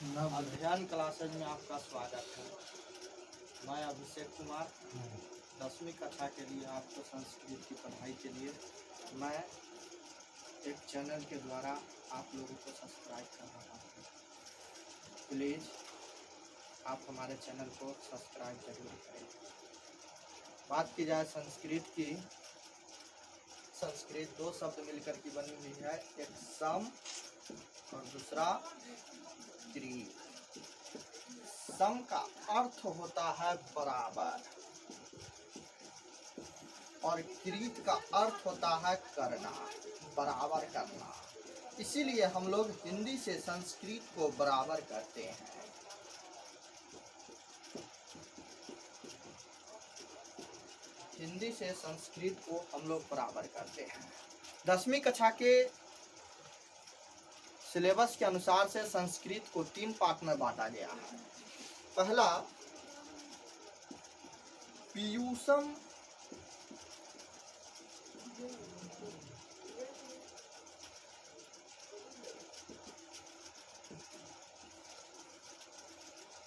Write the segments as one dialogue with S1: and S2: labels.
S1: अध्ययन क्लासेज में आपका स्वागत है। मैं अभिषेक कुमार 10वीं कक्षा के लिए आपको संस्कृत की पढ़ाई के लिए मैं एक चैनल के द्वारा आप लोगों को सब्सक्राइब कर रहा हूँ। प्लीज़ आप हमारे चैनल को सब्सक्राइब जरूर करें। बात की जाए संस्कृत की, संस्कृत दो शब्द मिलकर की बनी हुई है, एक सम और दूसरा क्रीत। सम का अर्थ होता है बराबर और क्रीत का अर्थ होता है करना, बराबर करना। इसीलिए हम लोग हिंदी से संस्कृत को बराबर करते हैं। हिंदी से संस्कृत को हम लोग बराबर करते हैं। 10वीं कक्षा के सिलेबस के अनुसार से संस्कृत को 3 पार्ट में बांटा गया है। पहला पीयूषम,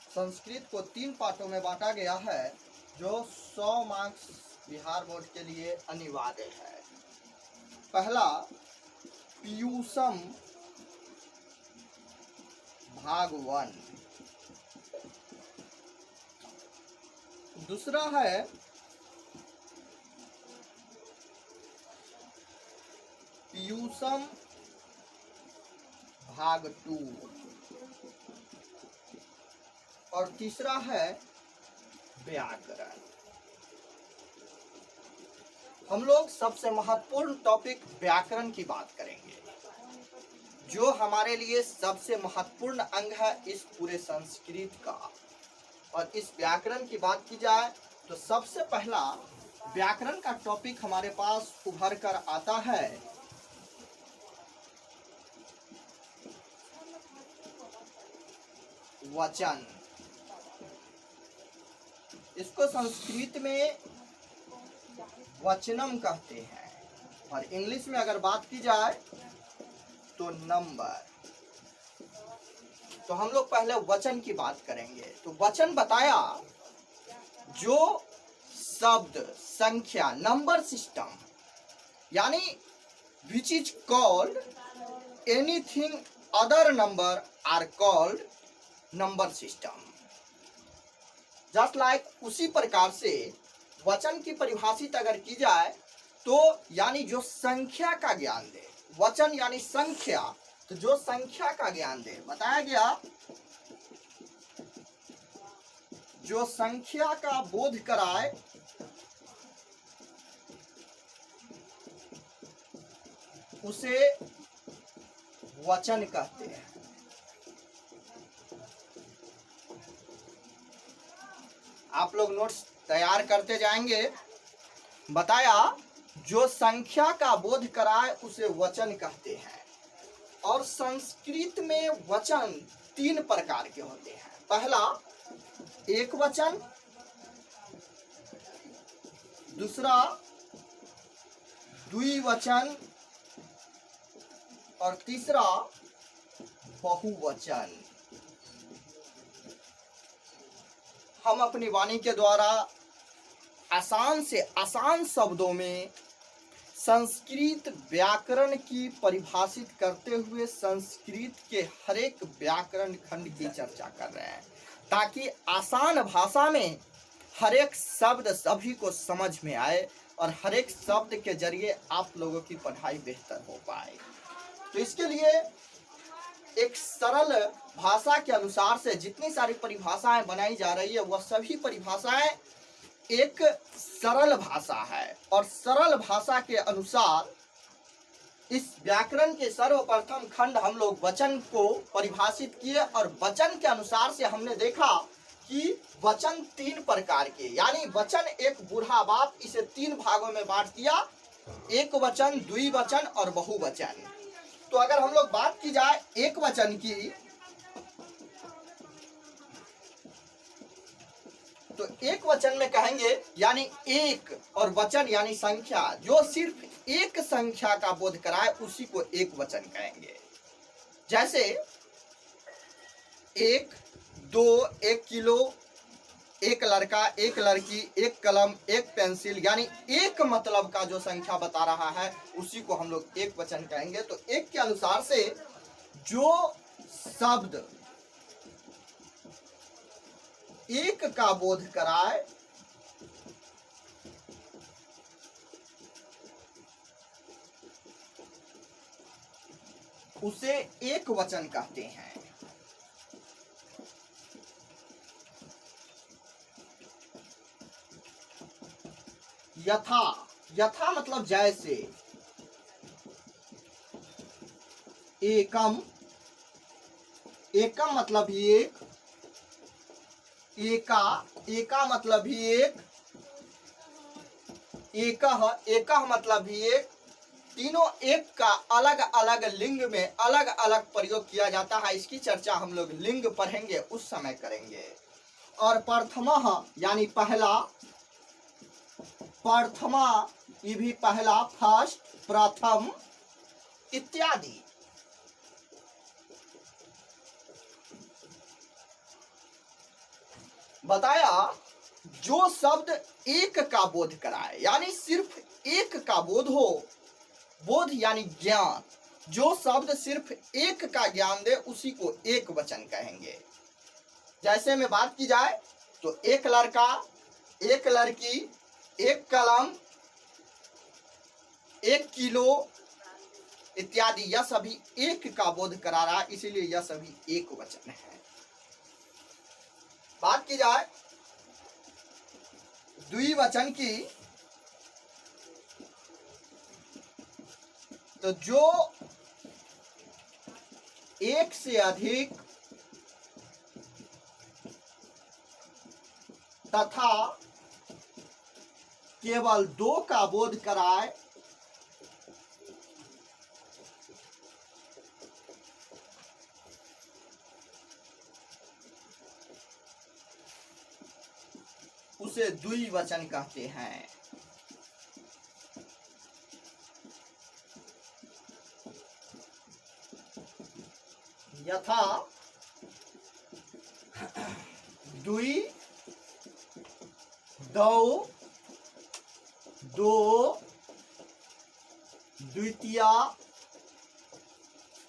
S1: संस्कृत को 3 पार्टों में बांटा गया है जो 100 मार्क्स बिहार बोर्ड के लिए अनिवार्य है। पहला पीयूषम भाग 1, दूसरा है पीयूषम भाग 2 और तीसरा है व्याकरण। हम लोग सबसे महत्वपूर्ण टॉपिक व्याकरण की बात करेंगे, जो हमारे लिए सबसे महत्वपूर्ण अंग है इस पूरे संस्कृत का। और इस व्याकरण की बात की जाए तो सबसे पहला व्याकरण का टॉपिक हमारे पास उभर कर आता है वचन। इसको संस्कृत में वचनम कहते हैं और इंग्लिश में अगर बात की जाए तो नंबर। तो हम लोग पहले वचन की बात करेंगे। तो वचन बताया जो शब्द, संख्या, नंबर सिस्टम, यानी which is called anything other number are called number system. Just like उसी प्रकार से वचन की परिभाषित अगर की जाए तो यानी जो संख्या का ज्ञान दे। वचन यानी संख्या, तो जो संख्या का ज्ञान दे। बताया गया जो संख्या का बोध कराए उसे वचन कहते हैं। आप लोग नोट्स तैयार करते जाएंगे। बताया जो संख्या का बोध कराए उसे वचन कहते हैं। और संस्कृत में वचन 3 प्रकार के होते हैं। पहला एक वचन, दूसरा द्विवचन और तीसरा बहुवचन। हम अपनी वाणी के द्वारा आसान से आसान शब्दों में संस्कृत व्याकरण की परिभाषित करते हुए संस्कृत के हर एक व्याकरण खंड की चर्चा कर रहे हैं, ताकि आसान भाषा में हर एक शब्द सभी को समझ में आए और हर एक शब्द के जरिए आप लोगों की पढ़ाई बेहतर हो पाए। तो इसके लिए एक सरल भाषा के अनुसार से जितनी सारी परिभाषाएं बनाई जा रही है वह सभी परिभाषाएं एक सरल भाषा है। और सरल भाषा के अनुसार इस व्याकरण के सर्वप्रथम खंड हम लोग वचन को परिभाषित किए और वचन के अनुसार से हमने देखा कि वचन 3 प्रकार के, यानी वचन एक बूढ़ा बाप, इसे 3 भागों में बांट दिया, एक वचन, द्विवचन और बहुवचन। तो अगर हम लोग बात की जाए एक वचन की, तो एक वचन में कहेंगे यानी एक, और वचन यानी संख्या, जो सिर्फ एक संख्या का बोध कराए उसी को एक वचन कहेंगे। जैसे एक, दो, 1 किलो, एक लड़का, एक लड़की, एक कलम, एक पेंसिल, यानी एक मतलब का जो संख्या बता रहा है उसी को हम लोग एक वचन कहेंगे। तो एक के अनुसार से जो शब्द एक का बोध कराए उसे एक वचन कहते हैं। यथा, यथा मतलब जैसे, एकम, एकम मतलब एक, एका, एका मतलब भी एक, एकह, एकह मतलब भी एक। तीनों एक का अलग अलग लिंग में अलग अलग प्रयोग किया जाता है। इसकी चर्चा हम लोग लिंग पढ़ेंगे उस समय करेंगे। और प्रथमः यानी पहला, प्रथमा ये भी पहला, फर्स्ट, प्रथम इत्यादि। बताया जो शब्द एक का बोध कराए, यानी सिर्फ एक का बोध हो, बोध यानी ज्ञान, जो शब्द सिर्फ एक का ज्ञान दे उसी को एक वचन कहेंगे। जैसे में बात की जाए तो एक लड़का, एक लड़की, एक कलम, 1 किलो इत्यादि, यह सभी एक का बोध करा रहा है, इसीलिए यह सभी एक वचन है। बात की जाए द्विवचन की, तो जो एक से अधिक तथा केवल 2 का बोध कराए उसे द्विवचन कहते हैं। यथा द्वि, दो, दो, द्वितीय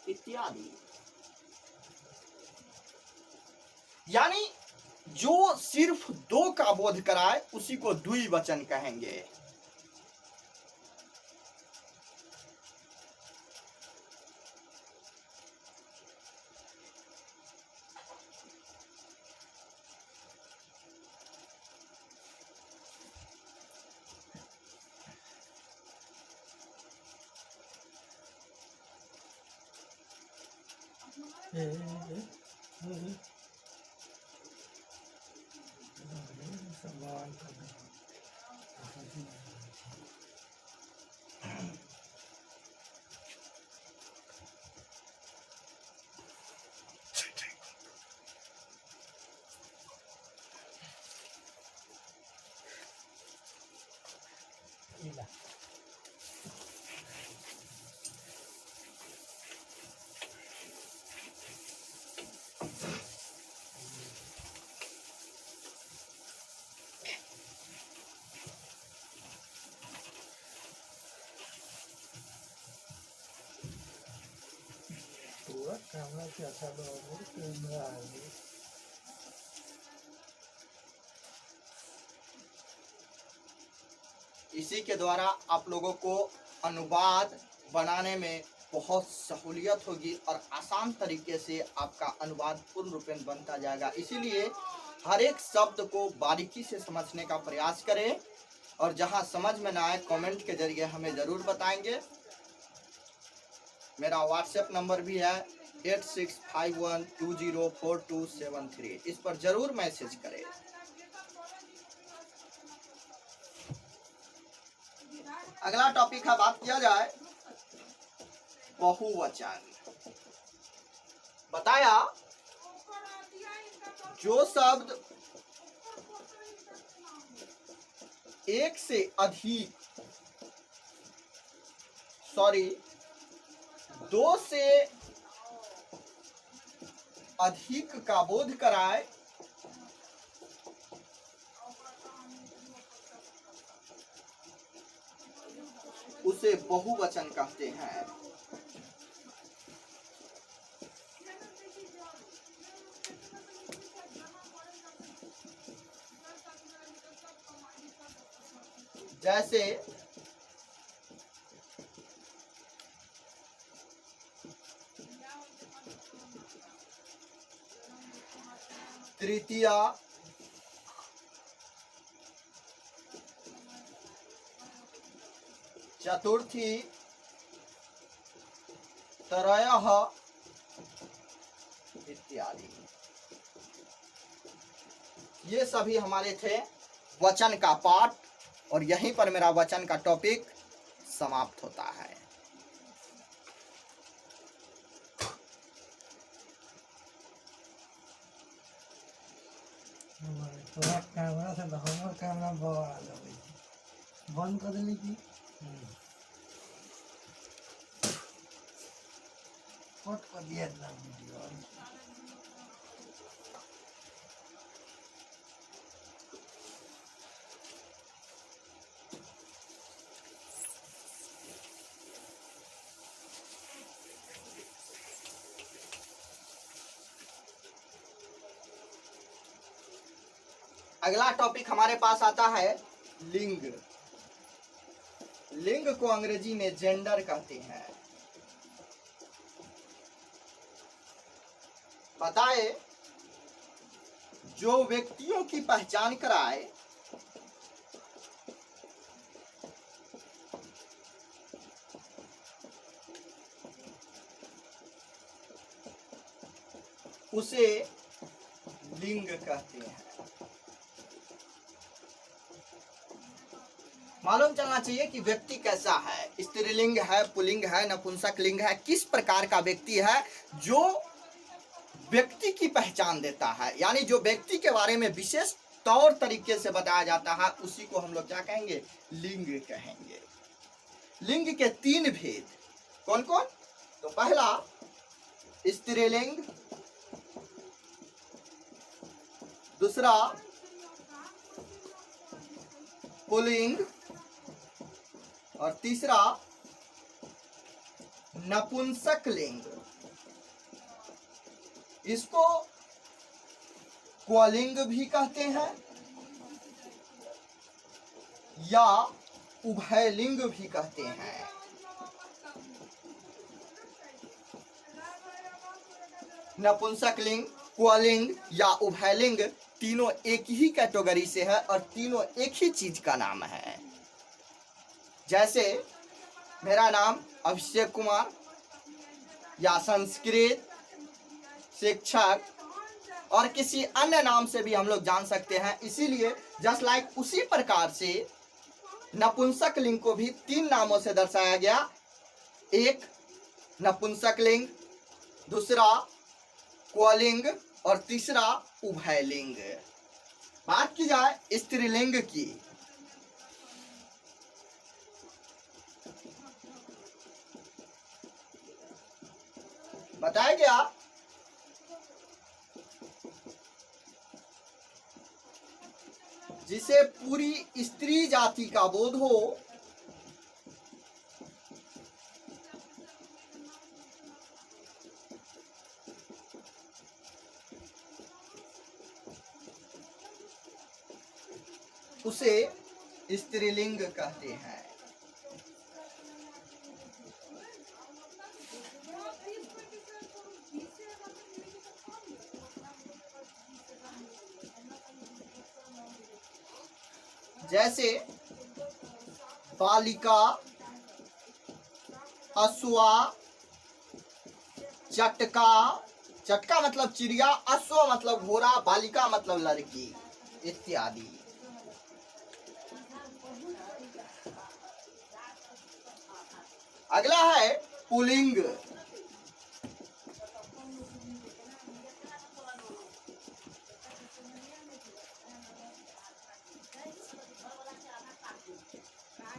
S1: इत्यादि। यानी जो सिर्फ 2 का बोध कराए उसी को द्विवचन कहेंगे। इसी के द्वारा आप लोगों को अनुवाद बनाने में बहुत सहूलियत होगी और आसान तरीके से आपका अनुवाद पूर्ण रूपेण बनता जाएगा। इसीलिए हर एक शब्द को बारीकी से समझने का प्रयास करें और जहां समझ में ना आए कमेंट के जरिए हमें ज़रूर बताएंगे। मेरा व्हाट्सएप नंबर भी है 8651204273, इस पर ज़रूर मैसेज करें। अगला टॉपिक है, बात किया जाए बहुवचन। बताया जो शब्द एक से अधिक, सॉरी 2 से अधिक का बोध कराए उसे बहुवचन कहते हैं। जैसे तृतीया, चतुर्थी, त्रयः इत्यादि। ये सभी हमारे थे वचन का पाठ, और यहीं पर मेरा वचन का टॉपिक समाप्त होता है।
S2: कैमरा से हमर कैमरा बंद कर देली की कट कर दिया ना वीडियो।
S1: अगला टॉपिक हमारे पास आता है लिंग। लिंग को अंग्रेजी में जेंडर कहते हैं। बताए, जो व्यक्तियों की पहचान कराए उसे लिंग कहते हैं। मालूम चलना चाहिए कि व्यक्ति कैसा है, स्त्रीलिंग है, पुल्लिंग है, नपुंसक लिंग है, किस प्रकार का व्यक्ति है जो व्यक्ति की पहचान देता है, यानी जो व्यक्ति के बारे में विशेष तौर तरीके से बताया जाता है, उसी को हम लोग क्या कहेंगे, लिंग कहेंगे। लिंग के तीन भेद कौन कौन? तो पहला स्त्रीलिंग, दूसरा पुल्लिंग, और तीसरा नपुंसक लिंग। इसको क्वलिंग भी कहते हैं या उभयलिंग भी कहते हैं। नपुंसक लिंग, क्वलिंग या उभयलिंग तीनों एक ही कैटेगरी से है और तीनों एक ही चीज का नाम है। जैसे मेरा नाम अभिषेक कुमार या संस्कृत शिक्षक और किसी अन्य नाम से भी हम लोग जान सकते हैं। इसीलिए जस्ट लाइक उसी प्रकार से नपुंसक लिंग को भी तीन नामों से दर्शाया गया। एक नपुंसक लिंग, दूसरा क्वलिंग और तीसरा उभयलिंग। बात की जाए स्त्रीलिंग की, बताया गया जिसे पूरी स्त्री जाति का बोध हो उसे स्त्रीलिंग कहते हैं। जैसे बालिका, अश्वा, चटका, चटका मतलब चिड़िया, अश्व मतलब घोड़ा, बालिका मतलब लड़की इत्यादि। अगला है पुल्लिंग।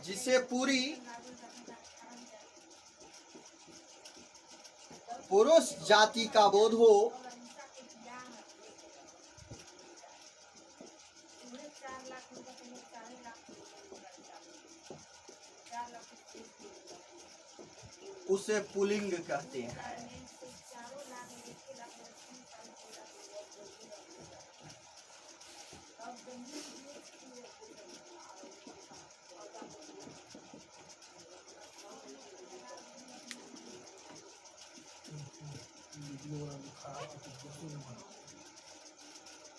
S1: जिसे पूरी पुरुष जाति का बोध हो उसे पुल्लिंग कहते हैं।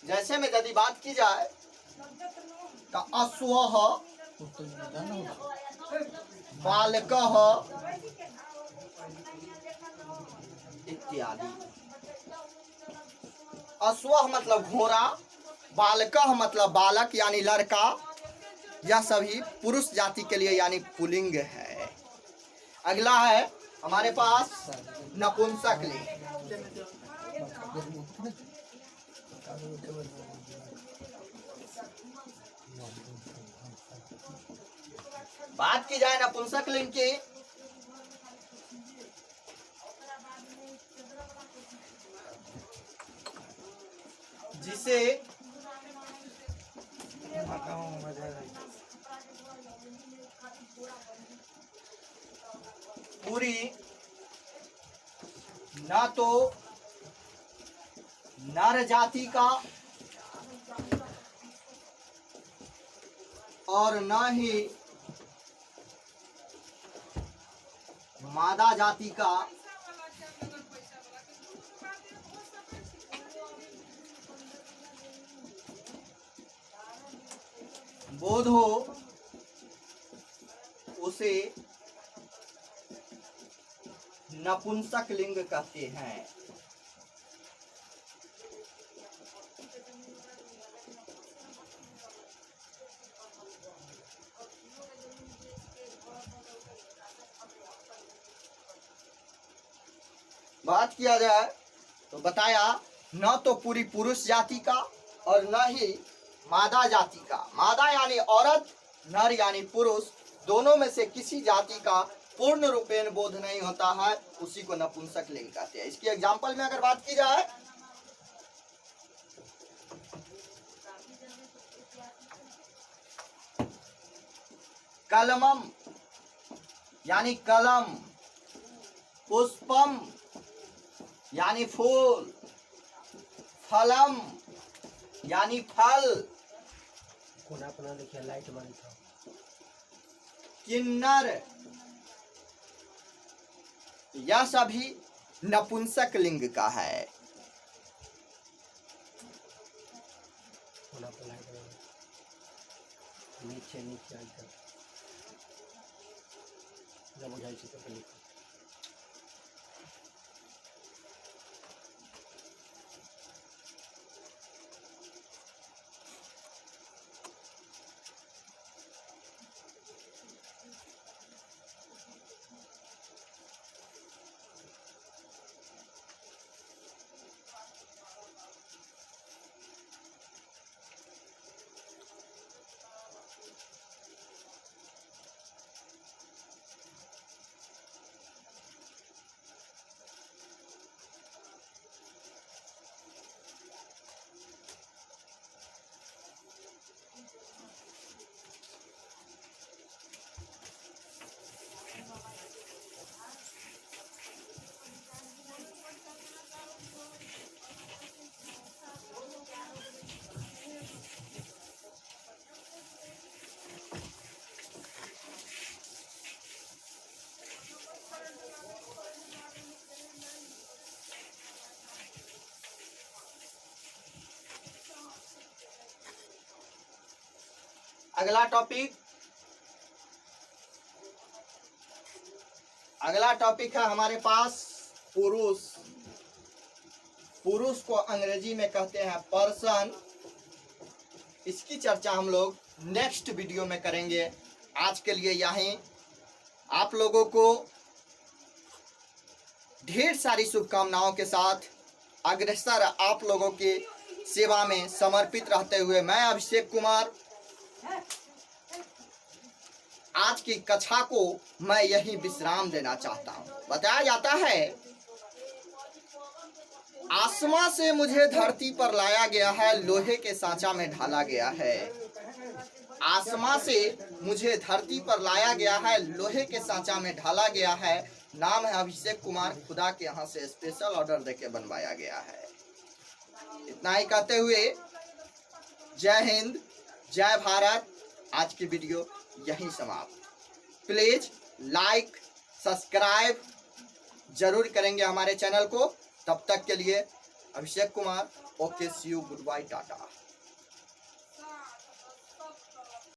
S1: जैसे में यदि बात की जाए तो अश्वः, बालकः इत्यादि। अश्वः मतलब घोड़ा, बालकः मतलब बालक यानी लड़का, यह सभी पुरुष जाति के लिए यानी पुल्लिंग है। अगला है हमारे पास नपुंसकलिंग। बात की जाए नपुंसकलिंग की, जिसे पूरी ना तो नर जाति का और न ही मादा जाति का बोध हो, उसे नपुंसकलिंग कहते हैं। बात किया जाए तो बताया न तो पूरी पुरुष जाति का और न ही मादा जाति का। मादा यानी औरत, नर यानी पुरुष, दोनों में से किसी जाति का पूर्ण रूपेण बोध नहीं होता है, उसी को नपुंसकलिंग कहते हैं। इसकी एग्जाम्पल में अगर बात की जाए कलमम यानी कलम, पुष्पम यानी फूल, फलम यानी फल,
S2: कोना अपना देखिए लाइट मारी था,
S1: किन्नर, यह सभी नपुंसकलिंग का है।
S2: कोना पर लाइट मारी नीचे नीचे आई था जब बुझाई से तो लिखा।
S1: अगला टॉपिक है हमारे पास पुरुष। पुरुष को अंग्रेजी में कहते हैं पर्सन। इसकी चर्चा हम लोग नेक्स्ट वीडियो में करेंगे। आज के लिए यहीं आप लोगों को ढेर सारी शुभकामनाओं के साथ अग्रसर आप लोगों की सेवा में समर्पित रहते हुए मैं अभिषेक कुमार आज की कक्षा को मैं यही विश्राम देना चाहता हूँ। बताया जाता है आसमां से मुझे धरती पर लाया गया है, लोहे के सांचा में ढाला गया है। आसमां से मुझे धरती पर लाया गया है, लोहे के सांचा में ढाला गया है। नाम है अभिषेक कुमार, खुदा के यहाँ से स्पेशल ऑर्डर देके बनवाया गया है। इतना ही कहते हुए जय हिंद, जय भारत। आज की वीडियो यहीं समाप्त। प्लीज लाइक सब्सक्राइब जरूर करेंगे हमारे चैनल को। तब तक के लिए Abhishek Kumar, okay, see you, good bye, Tata.